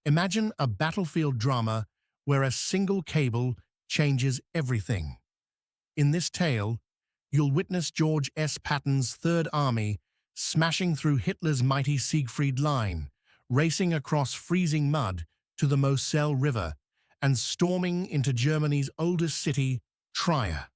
Imagine a battlefield drama where a single cable changes everything. In this tale, you'll witness George S. Patton's Third Army smashing through Hitler's mighty Siegfried Line, racing across freezing mud to the Moselle River, and storming into Germany's oldest city, Trier.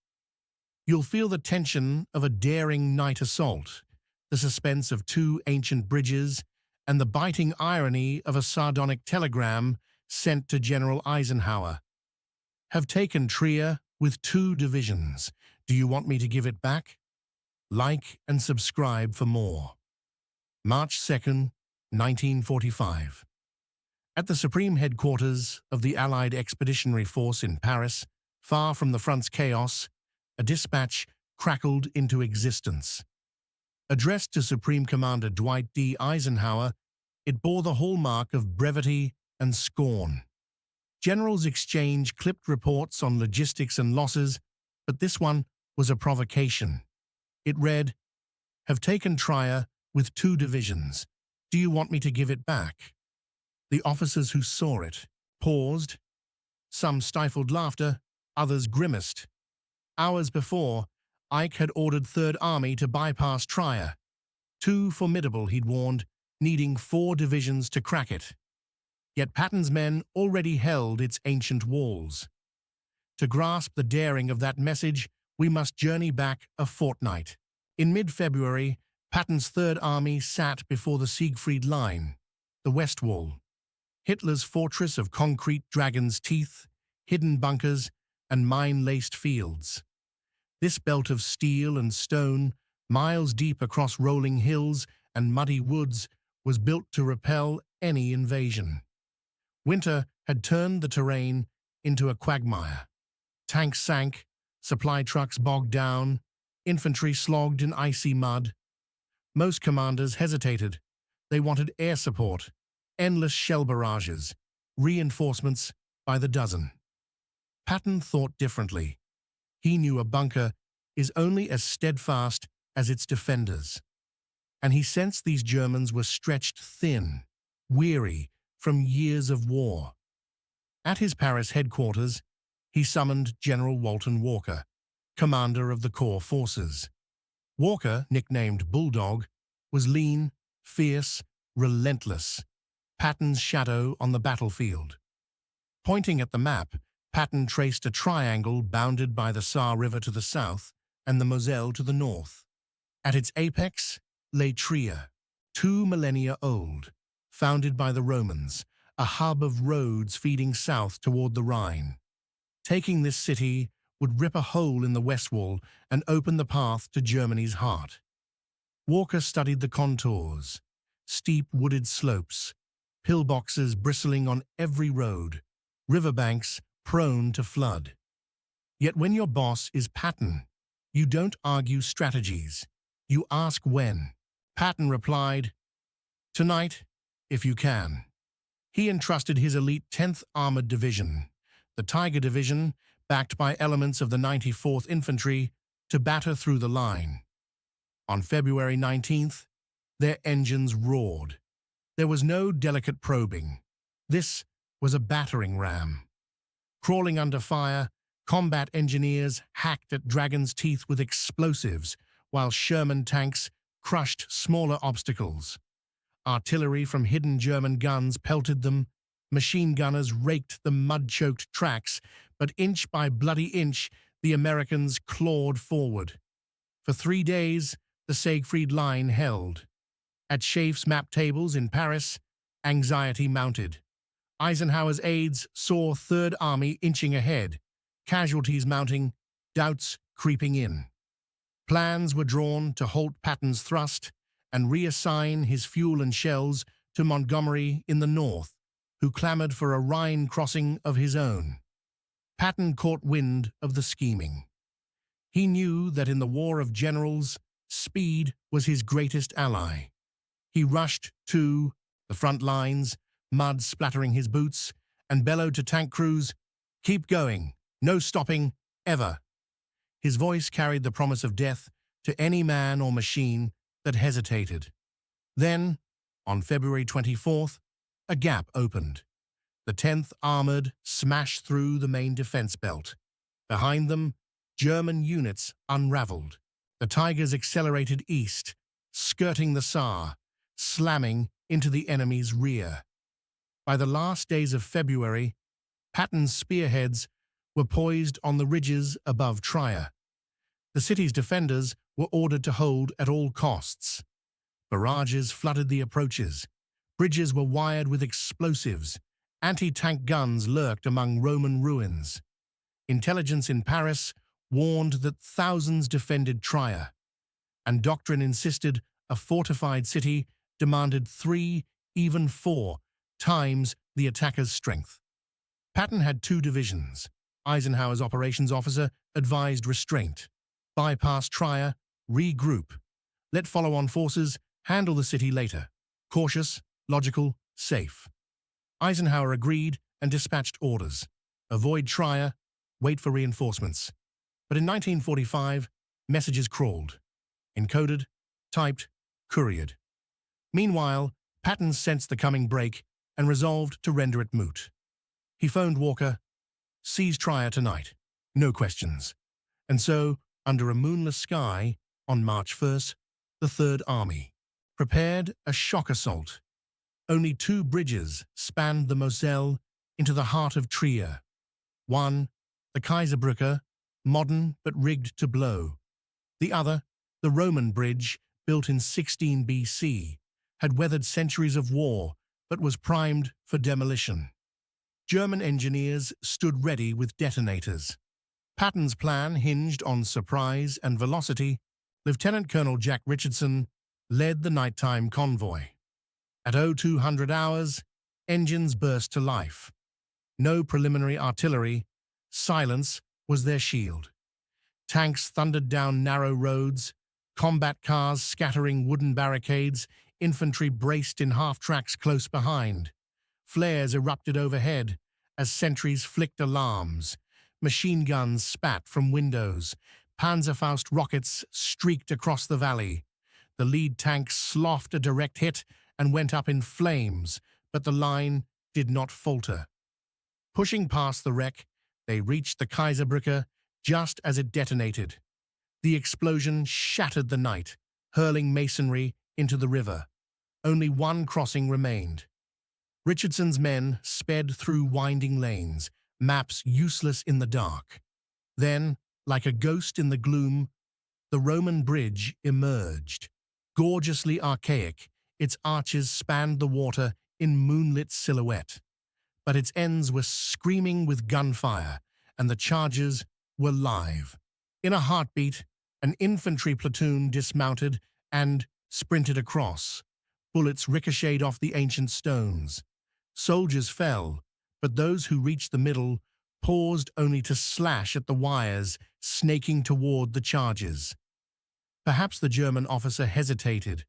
You'll feel the tension of a daring night assault, the suspense of two ancient bridges, and the biting irony of a sardonic telegram sent to General Eisenhower. Have taken Trier with 2 divisions. Do you want me to give it back? Like and subscribe for more. March 2nd, 1945. At the Supreme Headquarters of the Allied Expeditionary Force in Paris, far from the front's chaos, a dispatch crackled into existence. Addressed to Supreme Commander Dwight D. Eisenhower, it bore the hallmark of brevity and scorn. Generals exchanged clipped reports on logistics and losses, but this one was a provocation. It read, "Have taken Trier with 2 divisions. Do you want me to give it back?" The officers who saw it paused. Some stifled laughter, others grimaced. Hours before, Ike had ordered Third Army to bypass Trier. Too formidable, he'd warned, needing 4 divisions to crack it. Yet Patton's men already held its ancient walls. To grasp the daring of that message, we must journey back a fortnight. In mid-February, Patton's Third Army sat before the Siegfried Line, the West Wall, Hitler's fortress of concrete dragon's teeth, hidden bunkers, and mine-laced fields. This belt of steel and stone, miles deep across rolling hills and muddy woods, was built to repel any invasion. Winter had turned the terrain into a quagmire. Tanks sank, supply trucks bogged down, infantry slogged in icy mud. Most commanders hesitated. They wanted air support, endless shell barrages, reinforcements by the dozen. Patton thought differently. He knew a bunker is only as steadfast as its defenders. And he sensed these Germans were stretched thin, weary from years of war. At his Paris headquarters, he summoned General Walton Walker, commander of the Corps forces. Walker, nicknamed Bulldog, was lean, fierce, relentless, Patton's shadow on the battlefield. Pointing at the map, Patton traced a triangle bounded by the Saar River to the south and the Moselle to the north. At its apex lay Trier, 2 millennia old, founded by the Romans, a hub of roads feeding south toward the Rhine. Taking this city would rip a hole in the west wall and open the path to Germany's heart. Walker studied the contours, steep wooded slopes, pillboxes bristling on every road, riverbanks prone to flood. Yet when your boss is Patton, you don't argue strategies, you ask when. Patton replied, "Tonight, if you can." He entrusted his elite 10th Armored Division, the Tiger Division, backed by elements of the 94th Infantry, to batter through the line. On February 19th, their engines roared. There was no delicate probing. This was a battering ram. Crawling under fire, combat engineers hacked at Dragon's Teeth with explosives, while Sherman tanks crushed smaller obstacles. Artillery from hidden German guns pelted them. Machine gunners raked the mud-choked tracks, but inch by bloody inch, the Americans clawed forward. For 3 days, the Siegfried Line held. At Schaeff's map tables in Paris, anxiety mounted. Eisenhower's aides saw Third Army inching ahead, casualties mounting, doubts creeping in. Plans were drawn to halt Patton's thrust and reassign his fuel and shells to Montgomery in the north, who clamored for a Rhine crossing of his own. Patton caught wind of the scheming. He knew that in the war of generals, speed was his greatest ally. He rushed to the front lines, mud splattering his boots, and bellowed to tank crews, "Keep going, no stopping, ever." His voice carried the promise of death to any man or machine that hesitated. Then, on February 24th, a gap opened. The 10th Armored smashed through the main defense belt. Behind them, German units unraveled. The Tigers accelerated east, skirting the Saar, slamming into the enemy's rear. By the last days of February, Patton's spearheads were poised on the ridges above Trier. The city's defenders were ordered to hold at all costs. Barrages flooded the approaches. Bridges were wired with explosives. Anti-tank guns lurked among Roman ruins. Intelligence in Paris warned that thousands defended Trier, and doctrine insisted a fortified city demanded 3, even 4, times the attacker's strength. Patton had 2 divisions. Eisenhower's operations officer advised restraint. Bypass Trier, regroup. Let follow-on forces handle the city later. Cautious, logical, safe. Eisenhower agreed and dispatched orders. Avoid Trier, wait for reinforcements. But in 1945, messages crawled. Encoded, typed, couriered. Meanwhile, Patton sensed the coming break and resolved to render it moot. He phoned Walker, "Seize Trier tonight, no questions." And so, under a moonless sky, on March 1st, the Third Army prepared a shock assault. Only 2 bridges spanned the Moselle into the heart of Trier. One, the Kaiserbrücke, modern but rigged to blow. The other, the Roman bridge, built in 16 BC, had weathered centuries of war but was primed for demolition. German engineers stood ready with detonators. Patton's plan hinged on surprise and velocity. Lieutenant Colonel Jack Richardson led the nighttime convoy. At 0200 hours, engines burst to life. No preliminary artillery, silence was their shield. Tanks thundered down narrow roads, combat cars scattering wooden barricades, infantry braced in half-tracks close behind. Flares erupted overhead as sentries flicked alarms. Machine guns spat from windows. Panzerfaust rockets streaked across the valley. The lead tank sloughed a direct hit and went up in flames, but the line did not falter. Pushing past the wreck, they reached the Kaiserbrücke just as it detonated. The explosion shattered the night, hurling masonry into the river. Only one crossing remained. Richardson's men sped through winding lanes, maps useless in the dark. Then, like a ghost in the gloom, the Roman bridge emerged. Gorgeously archaic, its arches spanned the water in moonlit silhouette. But its ends were screaming with gunfire, and the charges were live. In a heartbeat, an infantry platoon dismounted and sprinted across. Bullets ricocheted off the ancient stones. Soldiers fell, but those who reached the middle paused only to slash at the wires snaking toward the charges. Perhaps the German officer hesitated.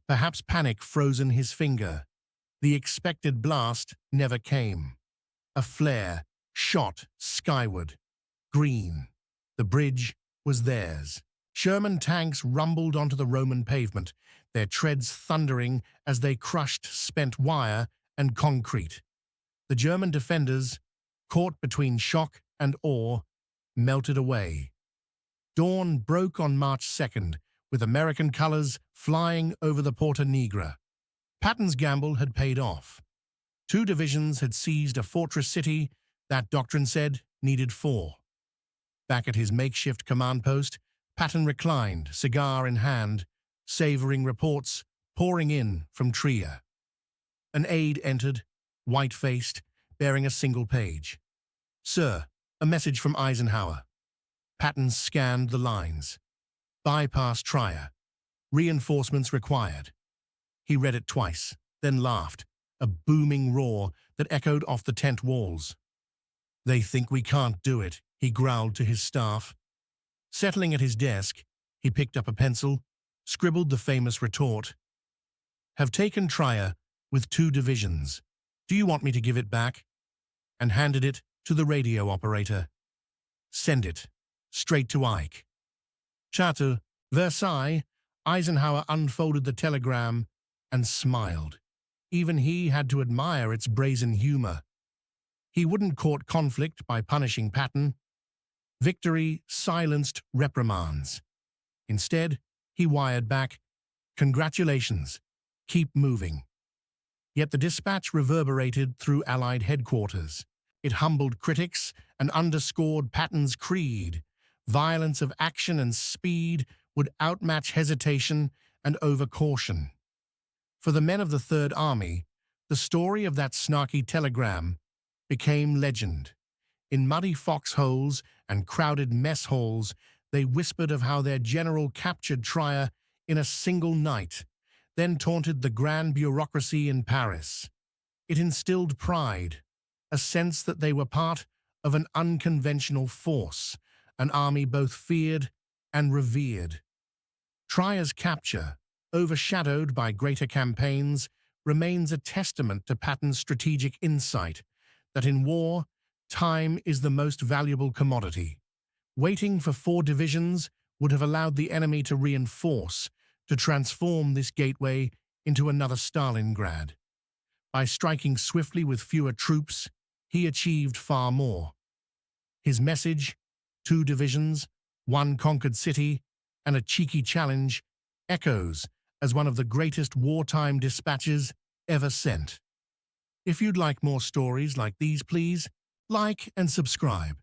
Perhaps panic frozen his finger. The expected blast never came. A flare shot skyward. Green. The bridge was theirs. Sherman tanks rumbled onto the Roman pavement, their treads thundering as they crushed spent wire and concrete. The German defenders, caught between shock and awe, melted away. Dawn broke on March 2nd, with American colors flying over the Porta Nigra. Patton's gamble had paid off. 2 divisions had seized a fortress city that doctrine said needed 4. Back at his makeshift command post, Patton reclined, cigar in hand, savoring reports pouring in from Trier. An aide entered, white-faced, bearing a single page. "Sir, a message from Eisenhower." Patton scanned the lines. "Bypass Trier. Reinforcements required." He read it twice, then laughed, a booming roar that echoed off the tent walls. "They think we can't do it," he growled to his staff. Settling at his desk, he picked up a pencil, scribbled the famous retort. "Have taken Trier with 2 divisions. Do you want me to give it back?" And handed it to the radio operator. "Send it. Straight to Ike." Chateau, Versailles, Eisenhower unfolded the telegram and smiled. Even he had to admire its brazen humor. He wouldn't court conflict by punishing Patton. Victory silenced reprimands. Instead, he wired back, "Congratulations, keep moving." Yet the dispatch reverberated through Allied headquarters. It humbled critics and underscored Patton's creed. Violence of action and speed would outmatch hesitation and overcaution. For the men of the Third Army, the story of that snarky telegram became legend. In muddy foxholes and crowded mess halls, they whispered of how their general captured Trier in a single night, then taunted the grand bureaucracy in Paris. It instilled pride, a sense that they were part of an unconventional force, an army both feared and revered. Trier's capture, overshadowed by greater campaigns, remains a testament to Patton's strategic insight that in war, time is the most valuable commodity. Waiting for 4 divisions would have allowed the enemy to reinforce, to transform this gateway into another Stalingrad. By striking swiftly with fewer troops, he achieved far more. His message, 2 divisions, 1 conquered city, and a cheeky challenge, echoes as one of the greatest wartime dispatches ever sent. If you'd like more stories like these, please like and subscribe.